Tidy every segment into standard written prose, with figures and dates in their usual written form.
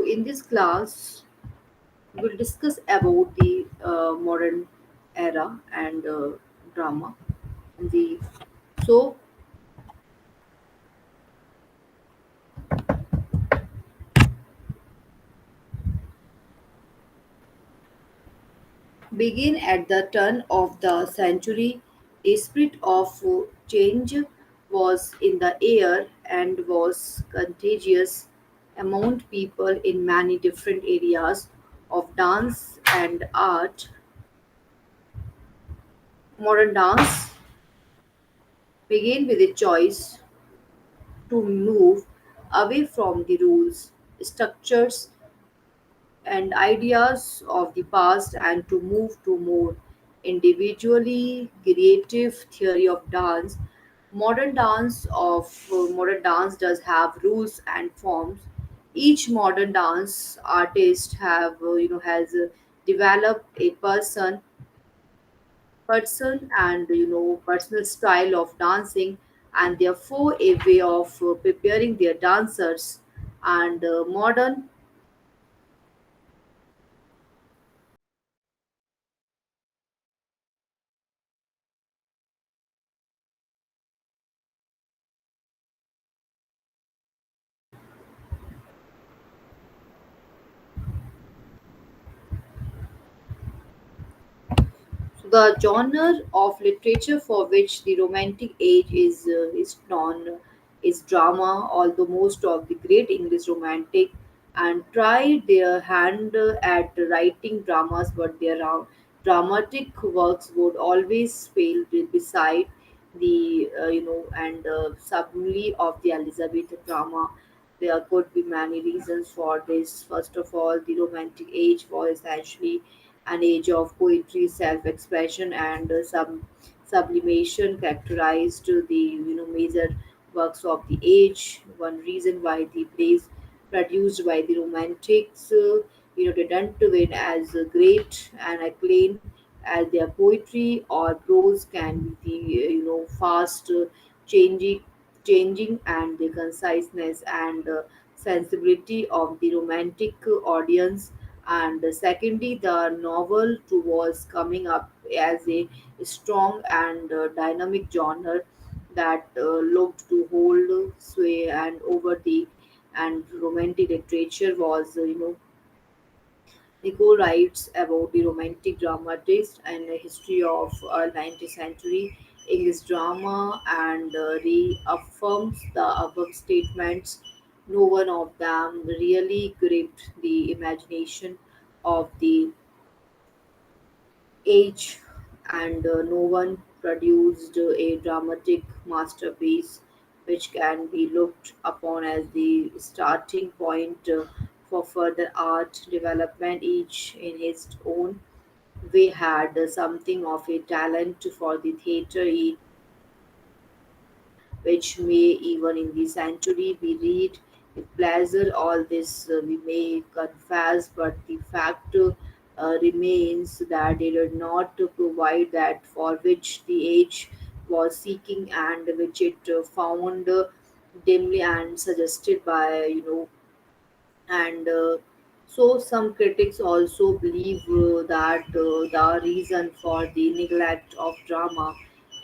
in this class, we'll discuss about the modern era and drama. The so begin at the turn of the century, a spirit of change was in the air and was contagious among people in many different areas of dance and art. Modern dance began with a choice to move away from the rules, structures, and ideas of the past and to move to more individually creative theory of dance. Modern dance does have rules and forms. Each modern dance artist have has developed a person and personal style of dancing, and therefore a way of preparing their dancers. And modern The genre of literature for which the Romantic Age is known is drama, although most of the great English romantic and tried their hand at writing dramas, but their dramatic works would always fail beside the and sublimely of the Elizabethan drama. There could be many reasons for this. First of all, the Romantic Age was essentially an age of poetry, self-expression, and sublimation characterized the major works of the age. One reason why the plays produced by the Romantics, didn't win as great and acclaim as their poetry or prose can be the fast changing and the conciseness and sensibility of the romantic audience. And secondly, the novel too was coming up as a strong and dynamic genre that looked to hold sway and over the and romantic literature was Nico writes about the romantic dramatist and the history of 19th century English drama and reaffirms the above statements. No one of them really gripped the imagination of the age, and no one produced a dramatic masterpiece which can be looked upon as the starting point for further art development. Each in its own way had something of a talent for the theatre, which may even in the century be read with pleasure. All this we may confess, but the fact remains that they did not provide that for which the age was seeking and which it found dimly and suggested by and so some critics also believe that the reason for the neglect of drama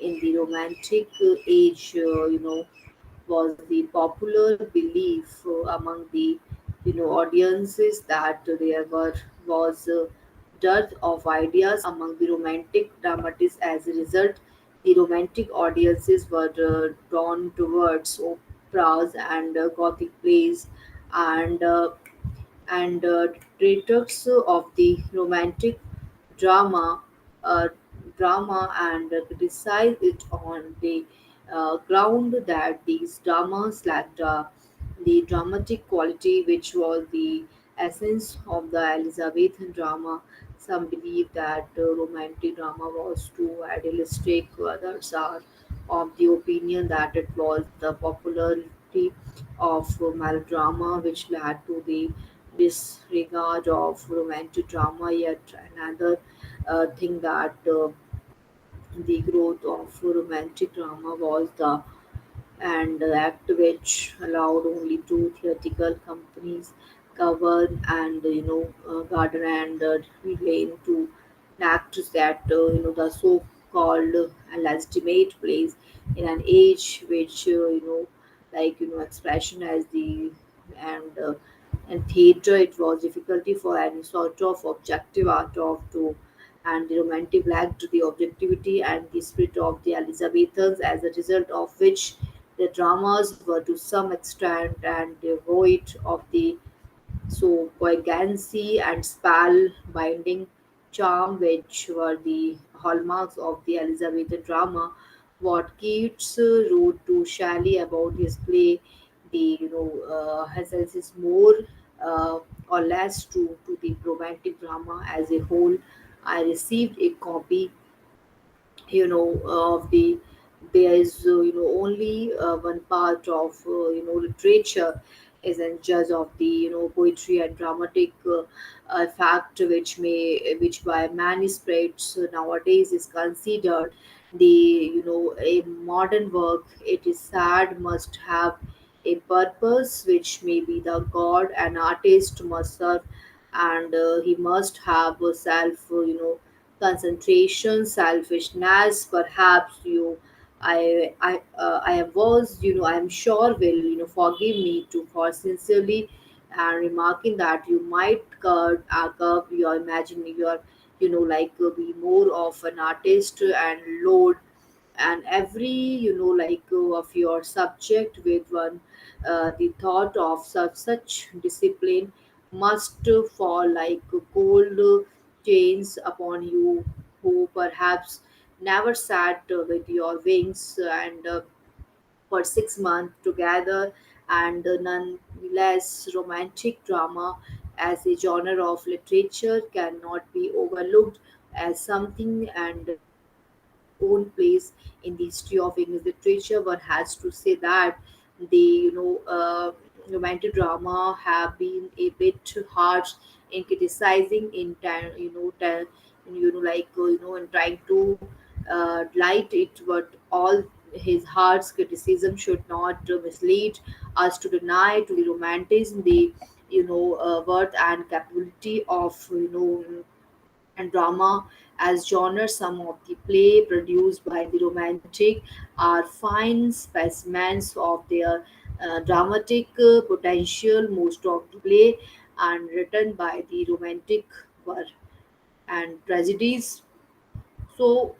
in the romantic age was the popular belief among the audiences that there was dearth of ideas among the romantic dramatists. As a result, the romantic audiences were drawn towards operas and gothic plays and detractors of the romantic drama uh, and criticize it on the ground that these dramas lacked the dramatic quality which was the essence of the Elizabethan drama. Some believe that romantic drama was too idealistic, others are of the opinion that it was the popularity of melodrama which led to the disregard of romantic drama. Yet another thing that the growth of romantic drama was the and act which allowed only two theatrical companies Cowan and Gardner and Lane to enact that the so-called legitimate place in an age which expression as the and uh, and theatre it was difficulty for any sort of objective art of to and the romantic lacked the objectivity and the spirit of the Elizabethans, as a result of which the dramas were to some extent and devoid of the poignancy and spell-binding charm, which were the hallmarks of the Elizabethan drama. What Keats wrote to Shelley about his play, the Hassels is more uh, or less true to the romantic drama as a whole. I received a copy of the there is only one part of literature is a judge of the poetry and dramatic fact which by many spreads nowadays is considered the a modern work. It is sad must have a purpose which may be the god an artist must serve, and he must have a self concentration, selfishness. Perhaps I was, I am sure will, forgive me to for sincerely and remarking that you might curb your imagining your, be more of an artist and load and every of your subject with one the thought of such discipline must fall like cold chains upon you who perhaps never sat with your wings and for 6 months together, and nonetheless romantic drama as a genre of literature cannot be overlooked as something and own place in the history of English literature. One has to say that the romantic drama have been a bit harsh in criticizing in time, in trying to light it, but all his harsh criticism should not mislead us to deny to the romanticism the worth and capability of and drama as genre. Some of the play produced by the romantic are fine specimens of their dramatic potential. Most of the play and written by the romantic were and tragedies. So,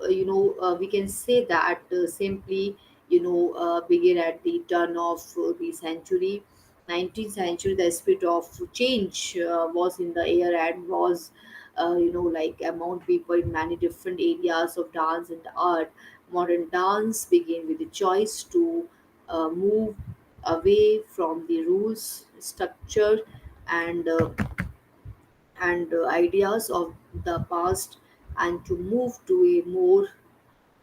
we can say that simply, begin at the turn of the century, 19th century, the spirit of change was in the air and was, among people in many different areas of dance and art. Modern dance began with the choice to move away from the rules, structure, and ideas of the past and to move to a more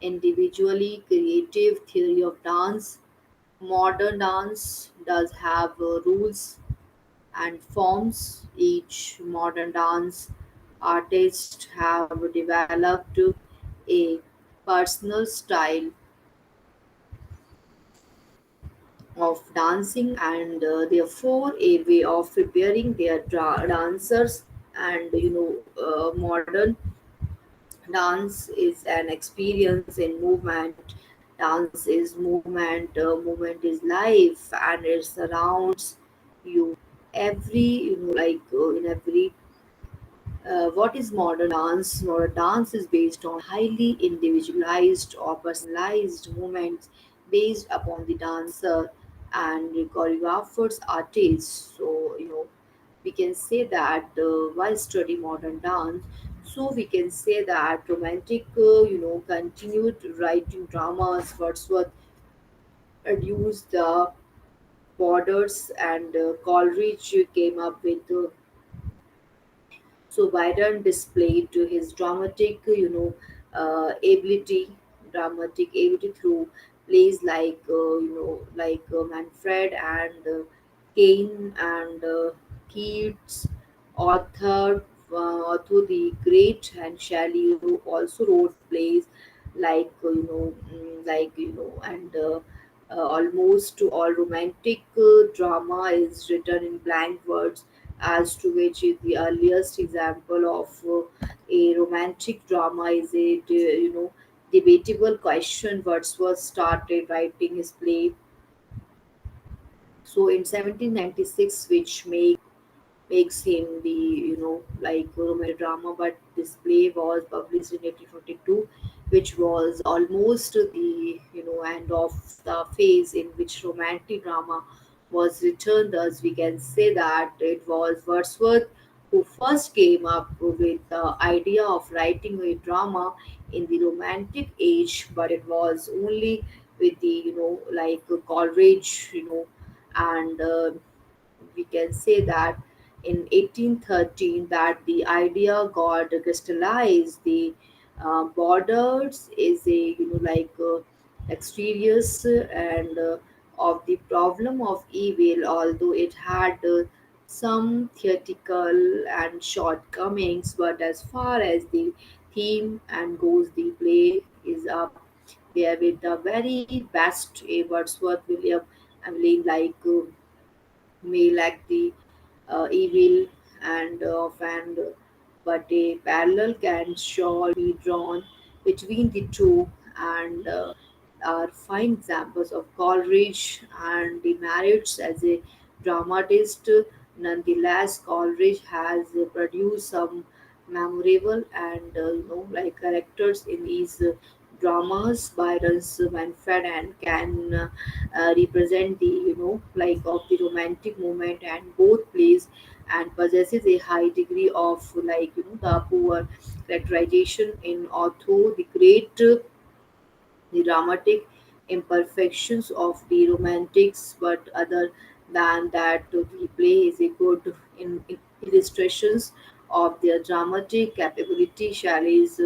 individually creative theory of dance. Modern dance does have rules and forms. Each modern dance artist have developed a personal style of dancing and therefore a way of preparing their dancers and modern dance is an experience in movement. Dance is movement. Movement is life, and it surrounds you. Every in every what is modern dance? Modern dance is based on highly individualized or personalized movements based upon the dancer and the choreographer's artist. So, we can say that while studying modern dance, so we can say that romantic, continued writing dramas, Wordsworth reduced the borders and Coleridge came up with so Byron displayed to his dramatic ability through plays like Manfred and Cain and Keats, author Arthur the Great and Shelley who also wrote plays like and almost all romantic drama is written in blank words as to which is the earliest example of a romantic drama is a debatable question. Wordsworth started writing his play so in 1796, which makes him the like romantic drama, but this play was published in 1842, which was almost the end of the phase in which romantic drama was written. Thus we can say that it was Wordsworth who first came up with the idea of writing a drama in the romantic age, but it was only with the like Coleridge, and we can say that in 1813 that the idea got crystallized. The borders is a like exteriors and of the problem of evil, although it had some theoretical and shortcomings, but as far as the theme and goes, the play is up there with the very best. A Wordsworth William Emeline like may lack the evil and and but a parallel can sure be drawn between the two, and are fine examples of Coleridge and the merits as a dramatist. Nonetheless, Coleridge has produced some memorable and like characters in his dramas. Byron's Manfred and can represent the like of the romantic moment, and both plays and possesses a high degree of like the poor characterization in although the great the dramatic imperfections of the romantics, but other than that, the play is a good in illustrations of their dramatic capability. Shelley's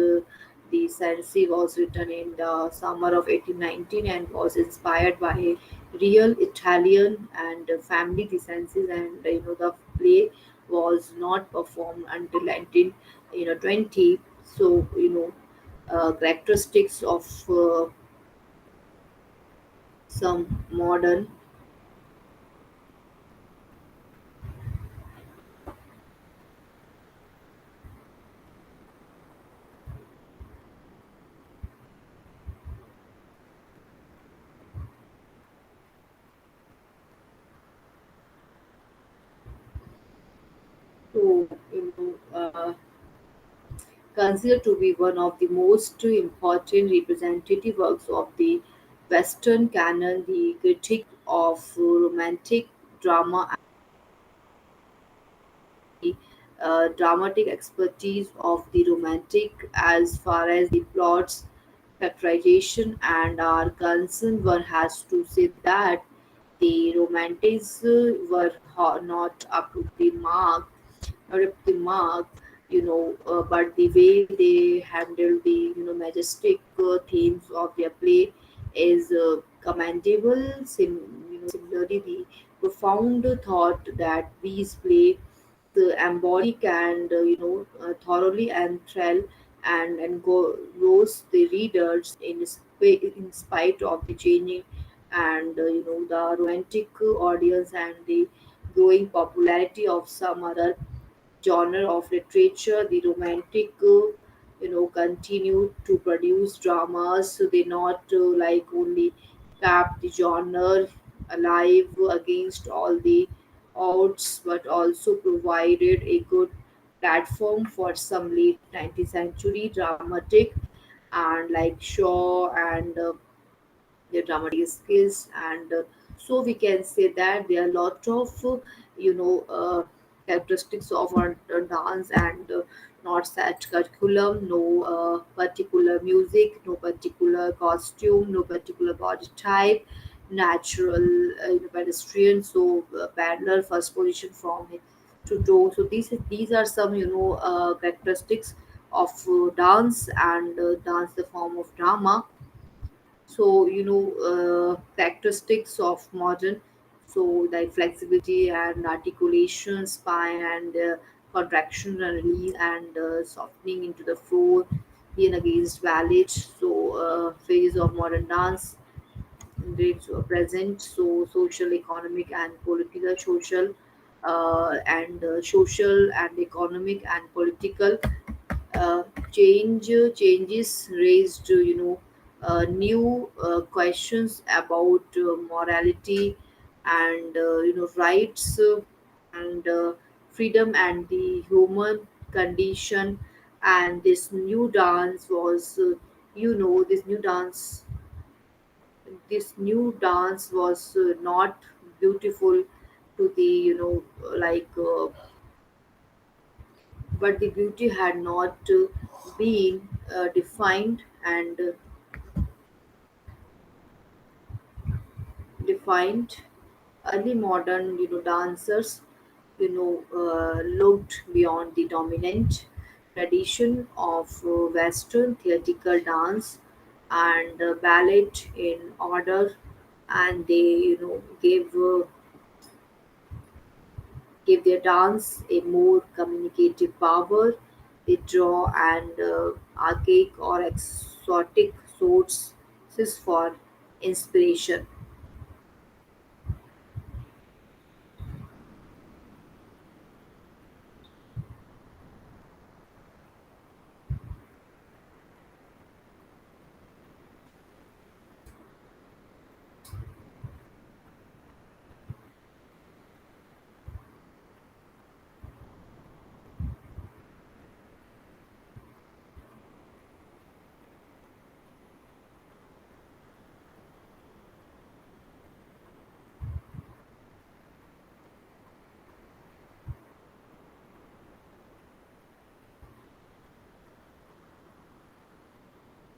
The Cenci was written in the summer of 1819 and was inspired by a real Italian and family descendants, and the play was not performed until 1920. So characteristics of some modern. So considered to be one of the most important representative works of the Western canon, the critique of romantic drama and the dramatic expertise of the romantic as far as the plots characterization and are concerned. One has to say that the romantics were not up to the mark, but the way they handle the majestic themes of their play is commendable. Similarly, the profound thought that these play the embody and thoroughly enthrall and go roast the readers in spite of the changing and the romantic audience and the growing popularity of some other genre of literature. The romantic continue to produce dramas, so they not like only kept the genre alive against all the odds, but also provided a good platform for some late 19th century dramatic and like Shaw and their dramatic skills, and so we can say that there are a lot of characteristics of our dance and not set curriculum, no particular music, no particular costume, no particular body type, natural pedestrian, so parallel first position from head to toe. So these are some characteristics of dance, and dance the form of drama. So characteristics of modern, so like flexibility and articulation, spine and contraction and release, and softening into the floor, lean against ballet. So phase of modern dance grades were present, so social, economic and political social. and social and economic and political uh, changes raised new questions about morality and rights and freedom and the human condition. And this new dance was this new dance was not beautiful to the like but the beauty had not been defined and defined. Early modern dancers looked beyond the dominant tradition of western theatrical dance and ballet in order, and they give their dance a more communicative power. They draw and archaic or exotic sources for inspiration.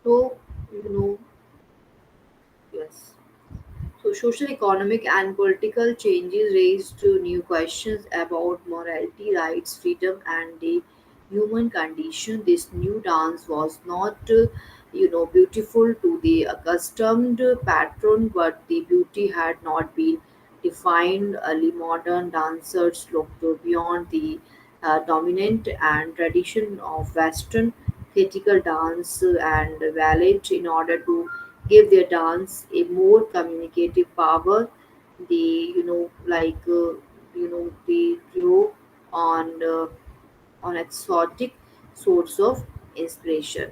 So, you know, yes. So, social, economic, and political changes raised new questions about morality, rights, freedom, and the human condition. This new dance was not, beautiful to the accustomed pattern, but the beauty had not been defined. Early modern dancers looked beyond the dominant and tradition of Western theatrical dance and ballet in order to give their dance a more communicative power. They, they drew on on exotic source of inspiration.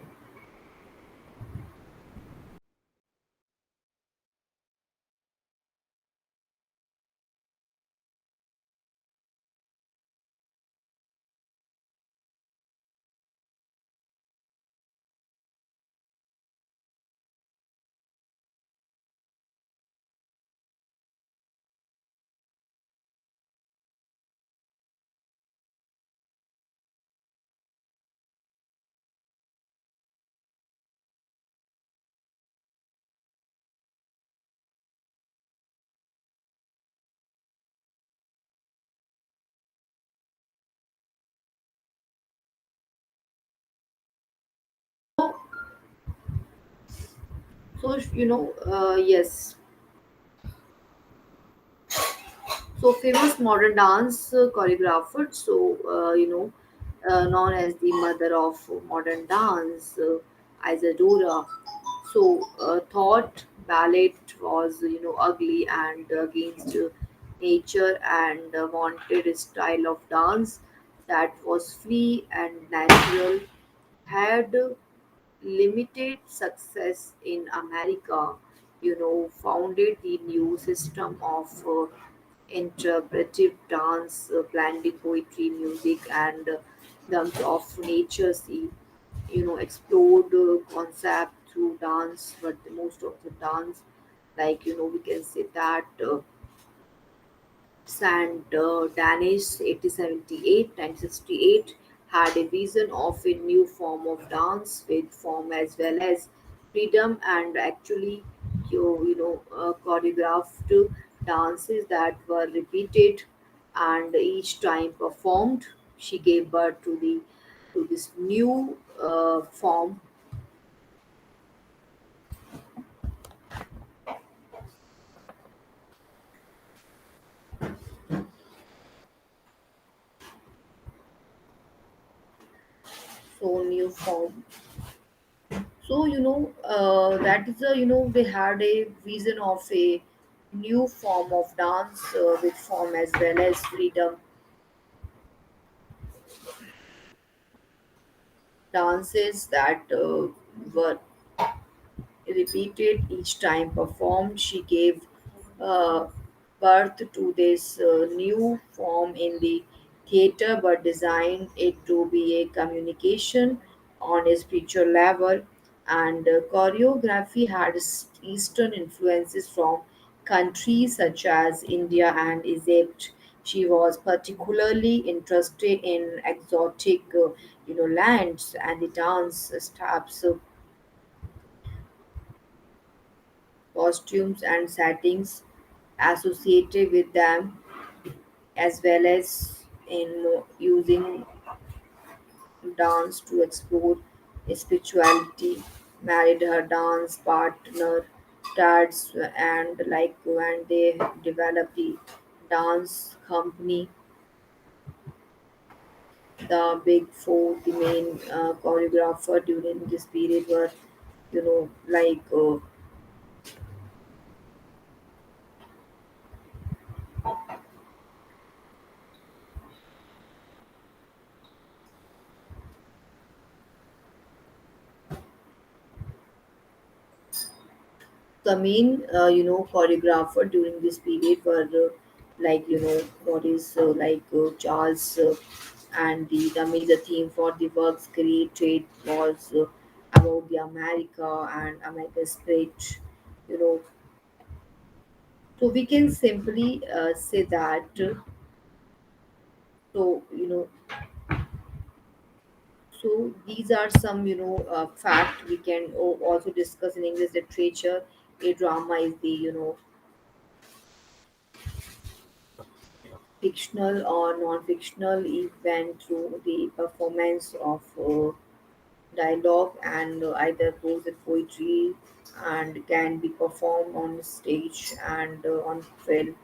So, yes. So famous modern dance choreographer, known as the mother of modern dance, Isadora. So thought ballet was ugly and against nature, and wanted a style of dance that was free and natural. Had limited success in America, founded the new system of interpretive dance, blending poetry, music, and terms of nature. See, explored concept through dance, but the most of the dance, like we can say that. Saint Danish 1878 1968 had a vision of a new form of dance with form as well as freedom, and actually choreographed dances that were repeated and each time performed. She gave birth to this new form. So new form. So that is a they had a vision of a new form of dance with form as well as freedom. Dances that were repeated each time performed. She gave uh, birth to this new form in the theater, but designed it to be a communication on a spiritual level. And choreography had Eastern influences from countries such as India and Egypt. She was particularly interested in exotic, lands and the dance steps, costumes and settings associated with them, as well as in using dance to explore spirituality. Married her dance partner Tads, and like when they developed the dance company, the big four, the main choreographer during this period were, like the main choreographer during this period were like what is like Charles and the major theme for the work's created was about the America and America's great, you know. So we can simply say that. So so these are some fact we can also discuss in English literature. A drama is the fictional or non-fictional event through the performance of dialogue and either prose and poetry, and can be performed on stage and on film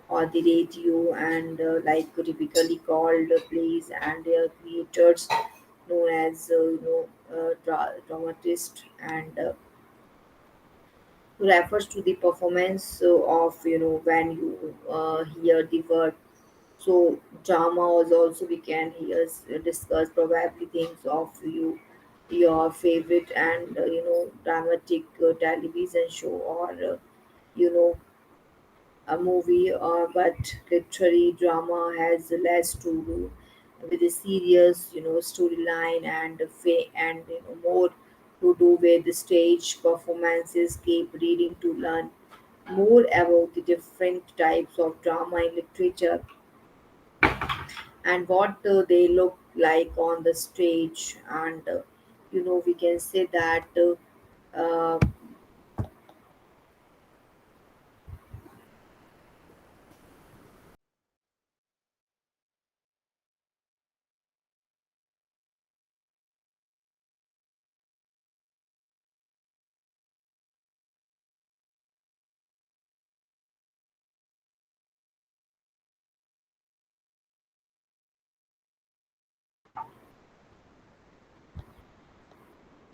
or the radio, and like typically called plays, and their creators known as dramatist, and refers to the performance of when you hear the word. So drama was also we can here discuss probably things of your favorite and dramatic television show, or you know a movie, or but literary drama has less to do with a serious storyline, and and more to do with the stage performances. Keep reading to learn more about the different types of drama in literature and what they look like on the stage, and we can say that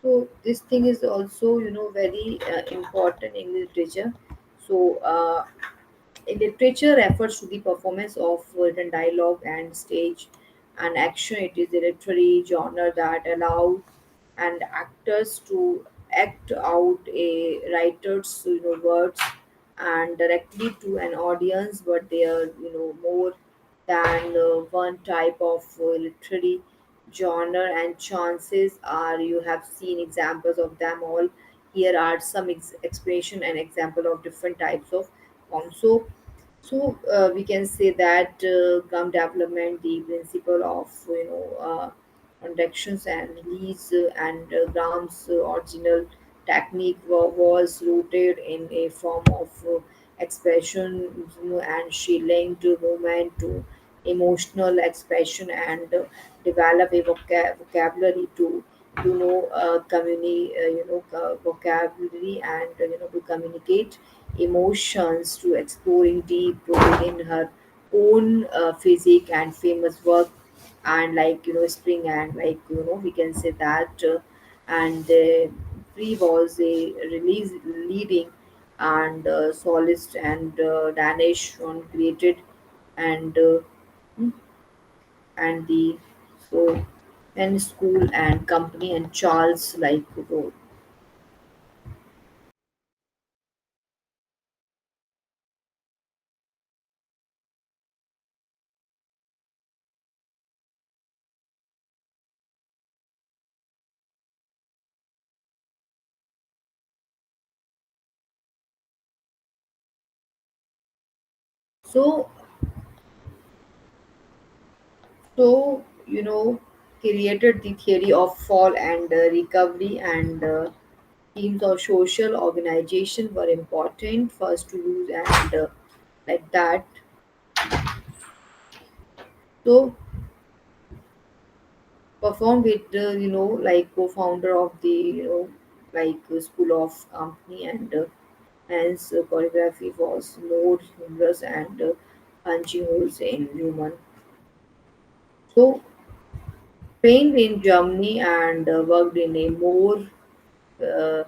so this thing is also very important in literature. So in literature refers to the performance of written dialogue and stage and action. It is a literary genre that allows and actors to act out a writer's words and directly to an audience, but they are more than one type of literary genre, and chances are you have seen examples of them all. Here are some explanation and example of different types of forms. So we can say that gum development, the principle of conductions and release, and Graham's original technique was rooted in a form of expression, and she linked movement to emotional expression, and develop a vocabulary to vocabulary, and to communicate emotions, to exploring deep within her own physique and famous work, and like spring, and like we can say that and free was a release leading and Solist and Danish on created and the so and school and company and Charles like wrote. So so created the theory of fall and recovery and teams of social organization were important first to use and like that. So performed with like co-founder of the like school of company and hence choreography was more humorous and punching holes in human. So trained in Germany and worked in a more uh,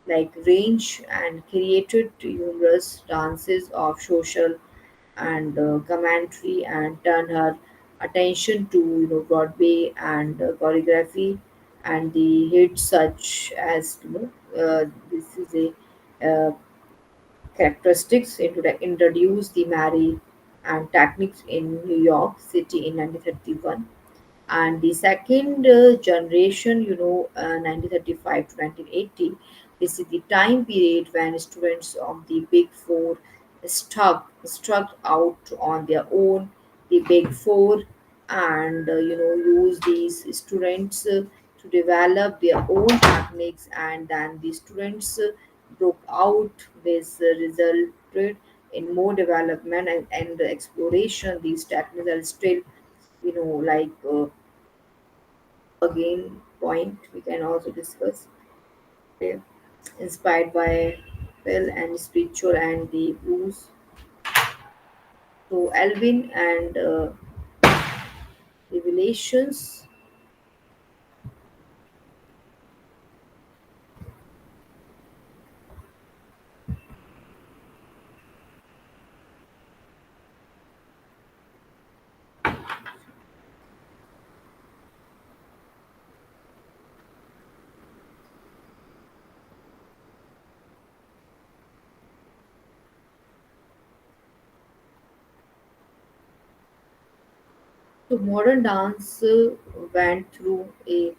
like range and created humorous dances of social and commentary and turn her attention to Broadway and choreography and the hits such as this is a characteristics introduce the Mary and techniques in New York City in 1931 and the second generation 1935 to 1980. This is the time period when students of the big four struck out on their own, the big four, and use these students to develop their own techniques, and then the students broke out. This resulted in more development and exploration. These techniques are still like again point we can also discuss, okay, inspired by Phil and spiritual and the blues. So Alvin and Revelations. So modern dance went through a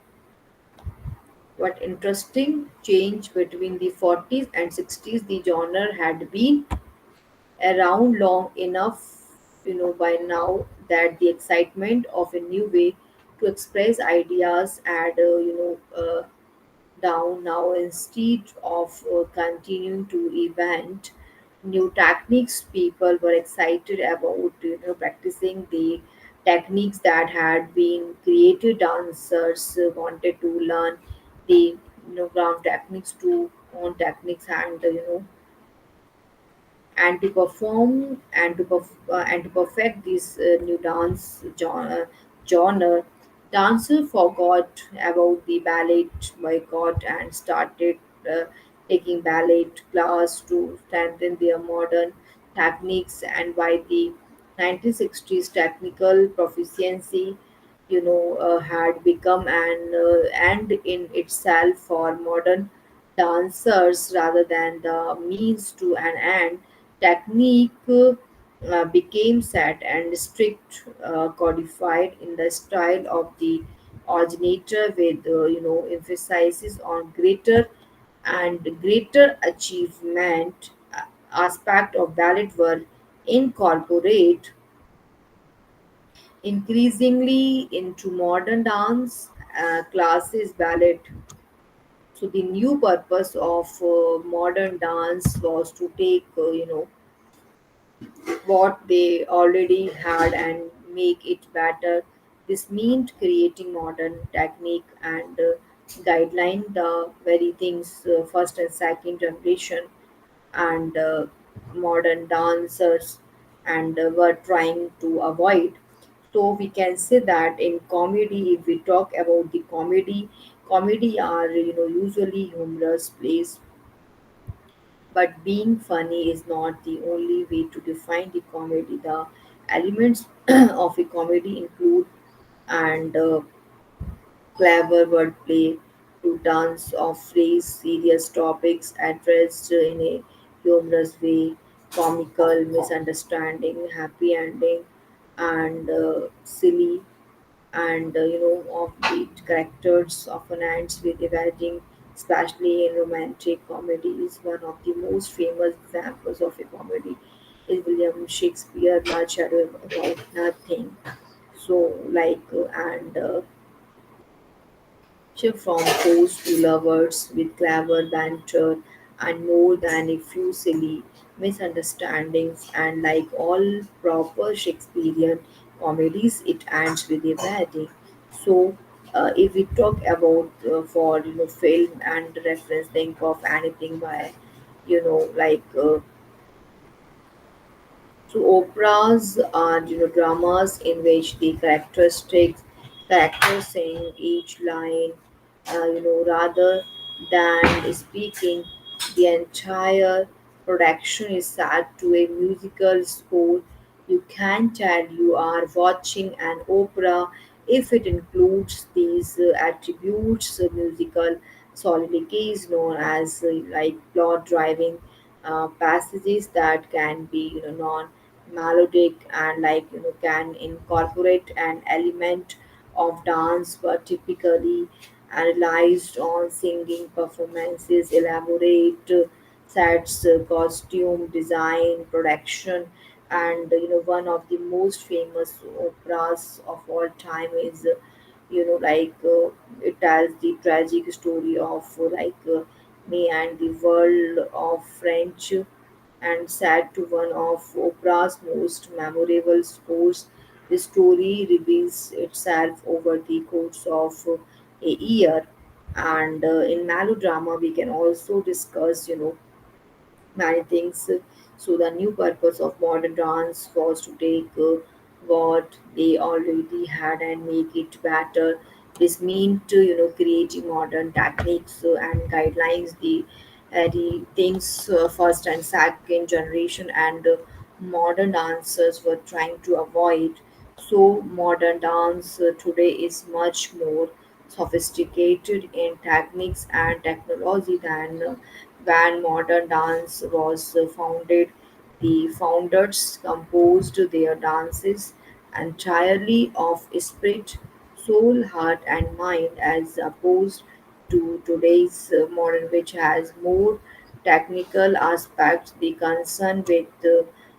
what interesting change between the 40s and 60s. The genre had been around long enough, by now that the excitement of a new way to express ideas had, down now instead of continuing to invent new techniques. People were excited about practicing the techniques that had been created. Dancers wanted to learn the ground techniques to own techniques and and to perfect this new dance genre. Dancers forgot about the ballet boycott and started uh, taking ballet class to strengthen their modern techniques. And by the 1960s, technical proficiency, had become an end in itself for modern dancers rather than the means to an end. Technique became set and strict, codified in the style of the originator, with emphasizes on greater achievement. Aspect of ballet were incorporate increasingly into modern dance classes ballet. So the new purpose of modern dance was to take what they already had and make it better. This meant creating modern technique and guideline the very things first and second generation and modern dancers and were trying to avoid. So we can say that in comedy, if we talk about the comedy are usually humorous plays But being funny is not the only way to define the comedy. The elements of a comedy include and clever wordplay, to turns of phrase serious topics addressed in a humorous way, comical, misunderstanding, happy ending, and silly and offbeat characters often ends with evading, especially in romantic comedy. Is one of the most famous examples of a comedy. Is William Shakespeare much ado about nothing. So and shift from foes to lovers with clever banter and more than a few silly misunderstandings. And like all proper Shakespearean comedies, it ends with a wedding. So, if we talk about for film and reference, think of anything by so operas are dramas in which the characters sing each line, rather than speaking. The entire production is set to a musical score. You can tell you are watching an opera if it includes these attributes. Musical solidity is known as like plot driving passages that can be non melodic and can incorporate an element of dance but typically analyzed on singing performances elaborate sets costume design production and one of the most famous operas of all time is it tells the tragic story of me and the world of French and sad to one of opera's most memorable scores. The story reveals itself over the course of a year. And in melodrama, we can also discuss, many things. So the new purpose of modern dance was to take what they already had and make it better. This means creating modern techniques and guidelines. The things first and second generation and modern dancers were trying to avoid. So modern dance today is much more sophisticated in techniques and technology than when modern dance was founded. The founders composed their dances entirely of spirit, soul, heart, and mind, as opposed to today's modern, which has more technical aspects. The concern with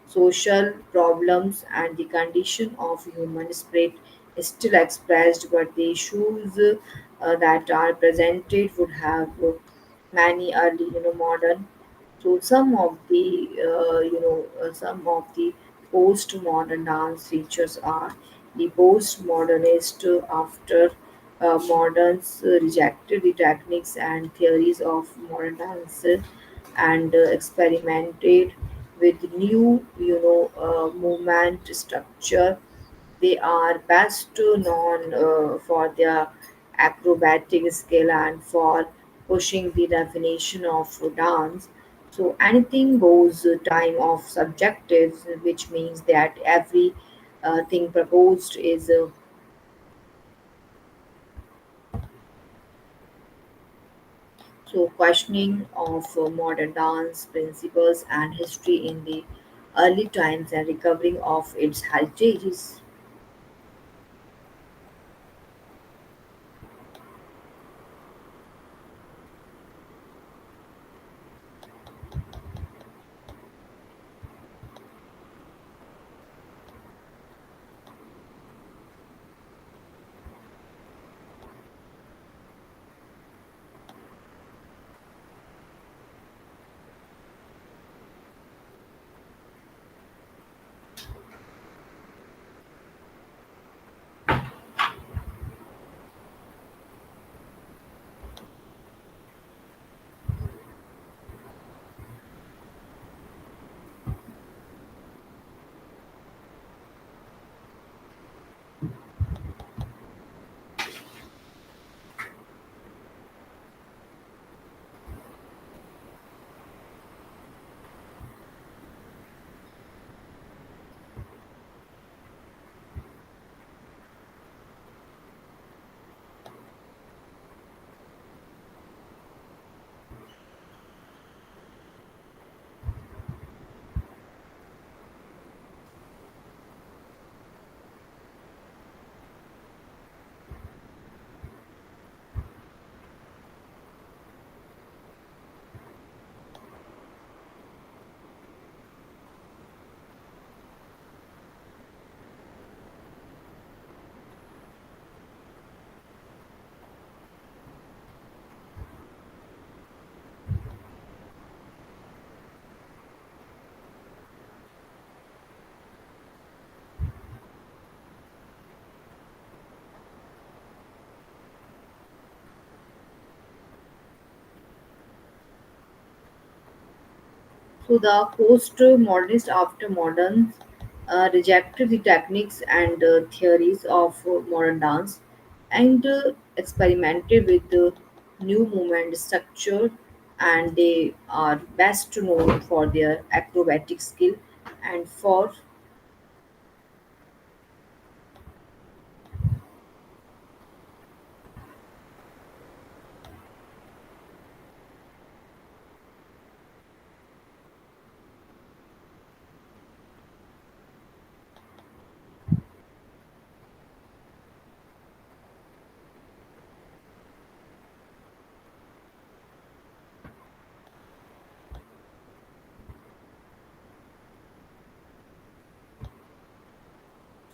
social problems and the condition of human spirit is still expressed, but the issues that are presented would have many early modern. So some of the postmodern dance features are the postmodernist after moderns rejected the techniques and theories of modern dance and experimented with new movement structure. They are best known for their acrobatic skill and for pushing the definition of dance. So anything goes time of subjectives, which means that every thing proposed is so questioning of modern dance principles and history in the early times and recovering of its heritages. So the post-modernist after modern rejected the techniques and theories of modern dance and experimented with the new movement structure, and they are best known for their acrobatic skill and for.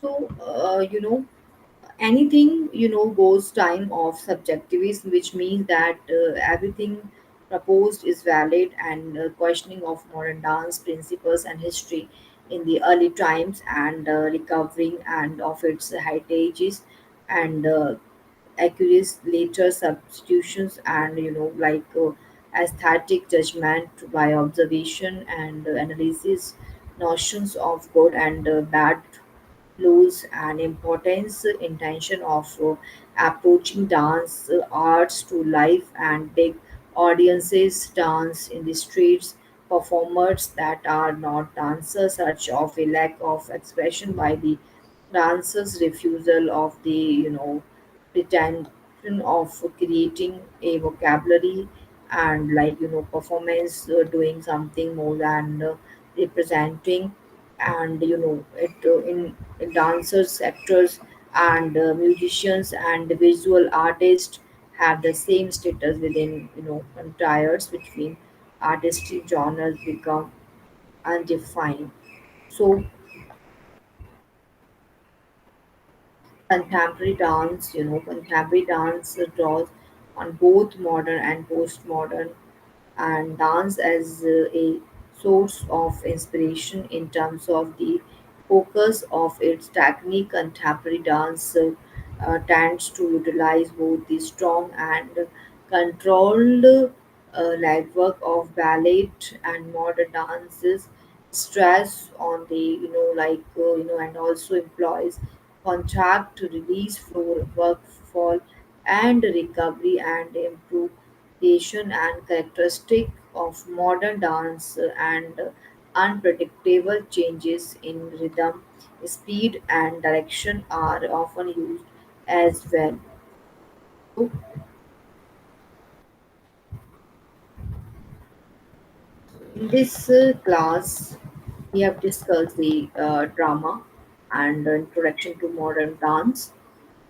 So anything goes time of subjectivism, which means that everything proposed is valid, and questioning of modern dance principles and history in the early times, and recovering and of its heritages, and accurate later substitutions, and aesthetic judgment by observation and analysis, notions of good and bad lose an importance intention of approaching dance arts to life and big audiences dance in the streets, performers that are not dancers such of a lack of expression by the dancers refusal of the pretension of creating a vocabulary, and performance doing something more than representing, and in dancers, actors, and musicians and visual artists have the same status within entires between artistic genres become undefined. So contemporary dance draws on both modern and postmodern, and dance as a source of inspiration in terms of the focus of its technique. Contemporary dance tends to utilize both the strong and controlled legwork of ballet, and modern dances stress on the and also employs contact to release floor workfall and recovery and improvisation, and characteristic of modern dance and unpredictable changes in rhythm, speed, and direction are often used as well. So, in this class, we have discussed the drama and introduction to modern dance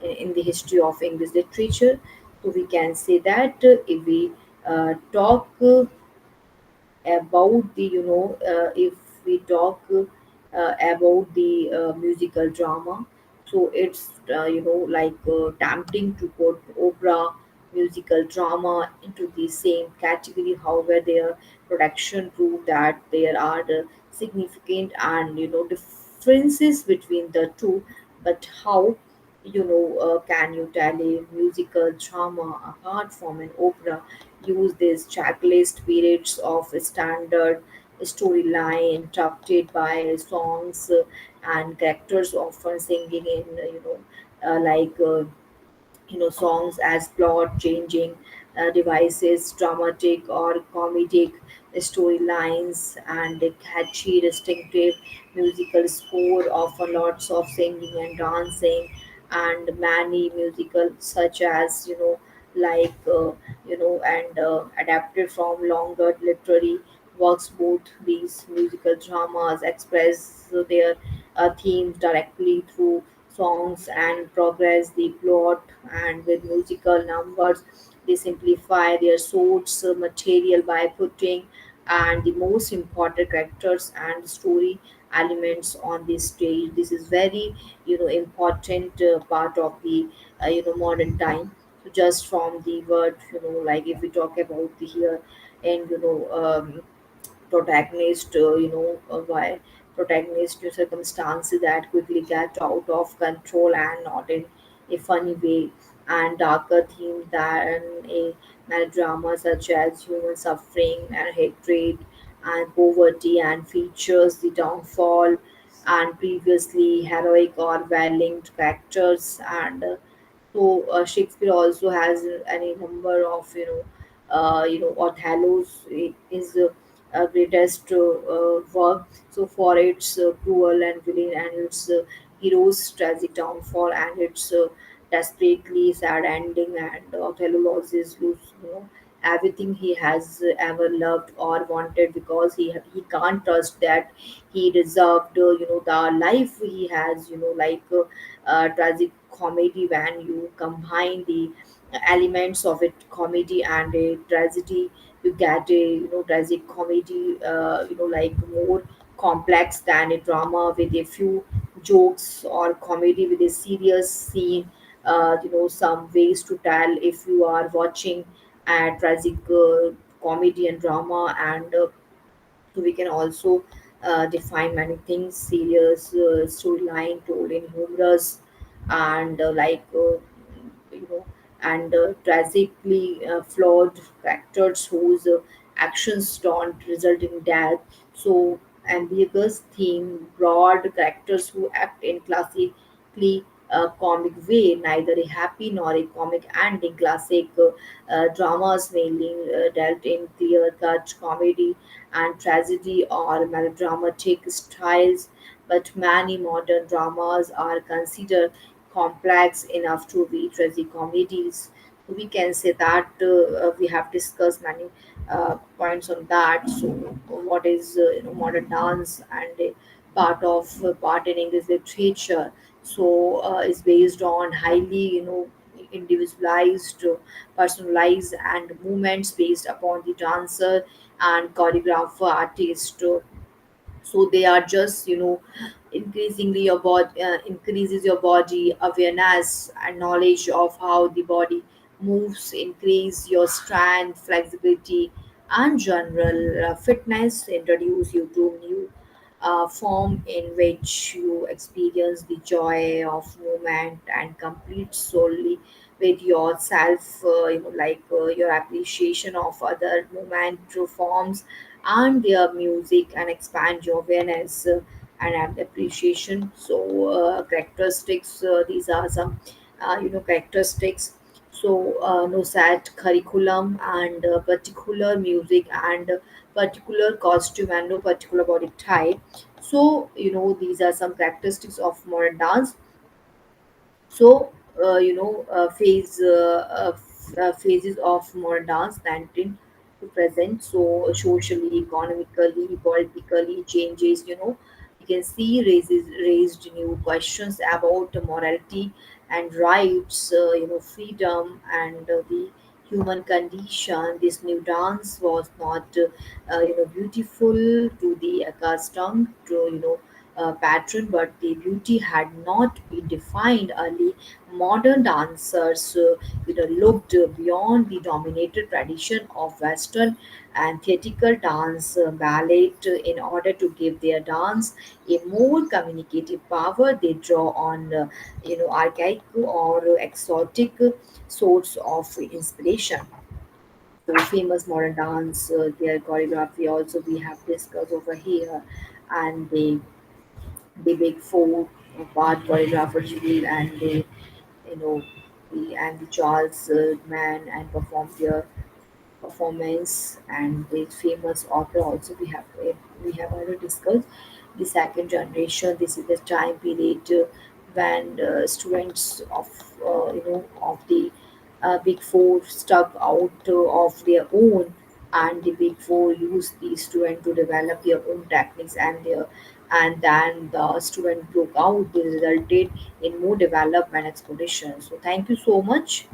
in the history of English literature. So we can say that if we talk about the if we talk about the musical drama, so it's tempting to put opera musical drama into the same category. However, their production prove that there are the significant and differences between the two. But how can you tell a musical drama apart from an opera use these checklist periods of a standard storyline interrupted by songs and characters often singing in songs as plot changing devices, dramatic or comedic storylines, and a catchy, distinctive musical score, often lots of singing and dancing, and many musical such as and adapted from longer literary works. Both these musical dramas express their themes directly through songs and progress the plot, and with musical numbers they simplify their source material by putting and the most important characters and story elements on the stage. This is very important part of the modern time. So just from the word, like if we talk about the here and protagonist, why protagonist to circumstances that quickly get out of control and not in a funny way, and darker themes than a melodrama such as human suffering and hatred, and poverty, and features the downfall and previously heroic or well-linked characters. And Shakespeare also has any number of Othello's is greatest work. So for its cruel and villain and its hero's tragic downfall and its desperately sad ending, and Othello loses everything he has ever loved or wanted because he can't trust that he deserved the life he has, tragic comedy. When you combine the elements of it comedy and a tragedy, you get a tragic comedy, more complex than a drama with a few jokes, or comedy with a serious scene. Some ways to tell if you are watching a tragic comedy and drama. And so we can also define many things: serious storyline told in humorous and you know tragically flawed characters whose actions don't result in death. So ambiguous theme, broad characters who act in classically comic way, neither a happy nor a comic ending. Classic dramas mainly dealt in clear cut comedy and tragedy or melodramatic styles, but many modern dramas are considered complex enough to be tragicomedies. We can say that we have discussed many points on that. So, what is modern dance and a part in English literature? So, is based on highly individualized, personalized, and movements based upon the dancer and choreographer artist. So they are just increasingly your body increases your body awareness and knowledge of how the body moves, increase your strength, flexibility, and general fitness, introduce you to new form in which you experience the joy of movement and complete solely with yourself, your appreciation of other movement forms and their music, and expand your awareness and appreciation. So characteristics, these are some characteristics. So no set curriculum and particular music and particular costume and no particular body type. So these are some characteristics of modern dance. So, phases of modern dance, 19 to present. So, socially, economically, politically, changes. You can see raised new questions about morality and rights. Freedom and the human condition. This new dance was not, beautiful to the accustomed to, pattern, but the beauty had not been defined early. Modern dancers, looked beyond the dominated tradition of Western and theatrical dance, ballet, in order to give their dance a more communicative power. They draw on, archaic or exotic sorts of inspiration. So famous modern dance, their choreography also we have discussed over here, and the big four part choreographer Jibril and you know the Charles man and perform their performance. And the famous author also we have already discussed. The second generation, this is the time period when students of the big four stuck out of their own, and the big four use the student to develop their own techniques, and then the student broke out. This resulted in more development exploration. So thank you so much.